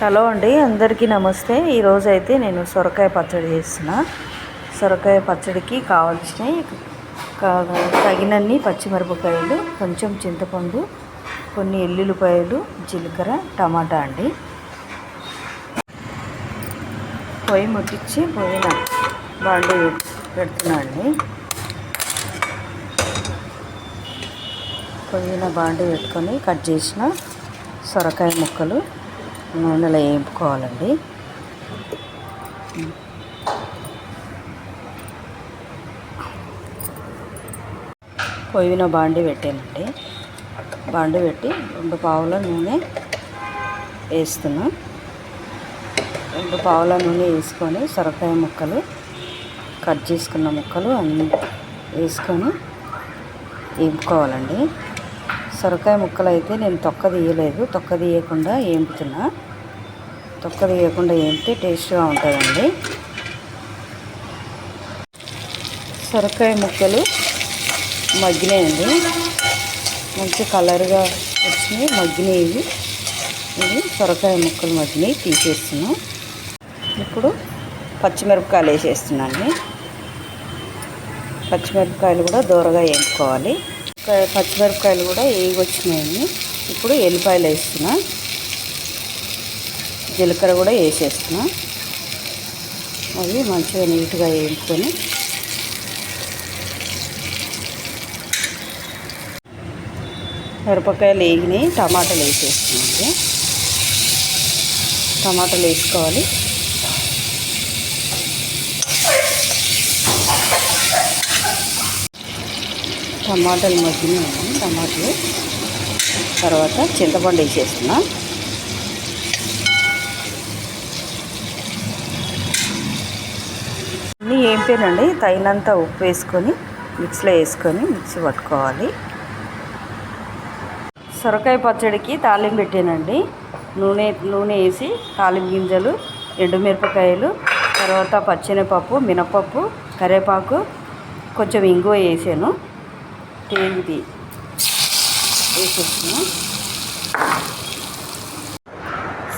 Hello అండి, అందరికీ నమస్తే. ఈరోజు అయితే నేను సొరకాయ పచ్చడి చేస్తున్నా. సొరకాయ పచ్చడికి కావాల్సినవి తగినన్ని పచ్చిమిరపకాయలు, కొంచెం చింతపండు, కొన్ని ఎల్లుల్లిపాయలు, జీలకర్ర, టమాటా అండి. పొయ్యి ముట్టించి పొయ్యిన బాండి పెడుతున్నా అండి. పొయ్యిన బాండి పెట్టుకొని కట్ చేసిన సొరకాయ ముక్కలు నూనెలో వేపుకోవాలండి. పొయ్యిన బాండి పెట్టానండి. బాండి పెట్టి 2 పావుల నూనె వేస్తున్నా. 2 పావుల నూనె వేసుకొని సొరకాయ ముక్కలు, కట్ చేసుకున్న ముక్కలు అన్నీ వేసుకొని వేపుకోవాలండి. సొరకాయ ముక్కలు అయితే నేను తొక్క తీయలేదు, తొక్క తీయకుండా వేపుతున్నా. తొక్క తీయకుండా వేపితే టేస్ట్గా ఉంటుందండి. సొరకాయ ముక్కలు మగ్గినాయండి, మంచి కలర్గా వచ్చినాయి, మగ్గినాయి. ఇవి సొరకాయ ముక్కలు మగ్గినాయి, తీసేస్తున్నాం. ఇప్పుడు పచ్చిమిరపకాయలు వేసేస్తున్నాండి. పచ్చిమిరపకాయలు కూడా దూరగా వేపుకోవాలి. పచ్చిమిరపకాయలు కూడా వేగొచ్చినాయండి. ఇప్పుడు ఎల్లిపాయలు వేస్తున్నా, జీలకర్ర కూడా వేసేస్తున్నా. అవి మంచిగా నీట్గా వేపుకొని మిరపకాయలు వేగినాయి, టమాటాలు వేసేస్తున్నాండి. టమాటాలు వేసుకోవాలి. టమాటాలు మగ్గినాయి. టమాటాలు తర్వాత చింతపండు వేసేస్తున్నా. అన్నీ వేపానండి. తగినంత ఉప్పు వేసుకొని మిక్సీలో వేసుకొని మిక్సీ పట్టుకోవాలి. సొరకాయ పచ్చడికి తాలింపు పెట్టానండి. నూనె వేసి తాలింపు గింజలు, ఎండుమిరపకాయలు, తర్వాత పచ్చెనపప్పు, మినపప్పు, కరివేపాకు, కొంచెం ఇంగువ వేసాను. ఇది వేసేస్తున్నా.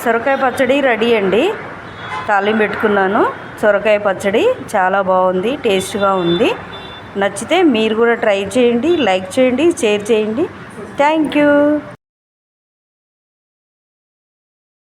సొరకాయ పచ్చడి రెడీ అండి. తాలింపు పెట్టుకున్నాను. సొరకాయ పచ్చడి చాలా బాగుంది, టేస్ట్గా ఉంది. నచ్చితే మీరు కూడా ట్రై చేయండి, లైక్ చేయండి, షేర్ చేయండి. Thank you.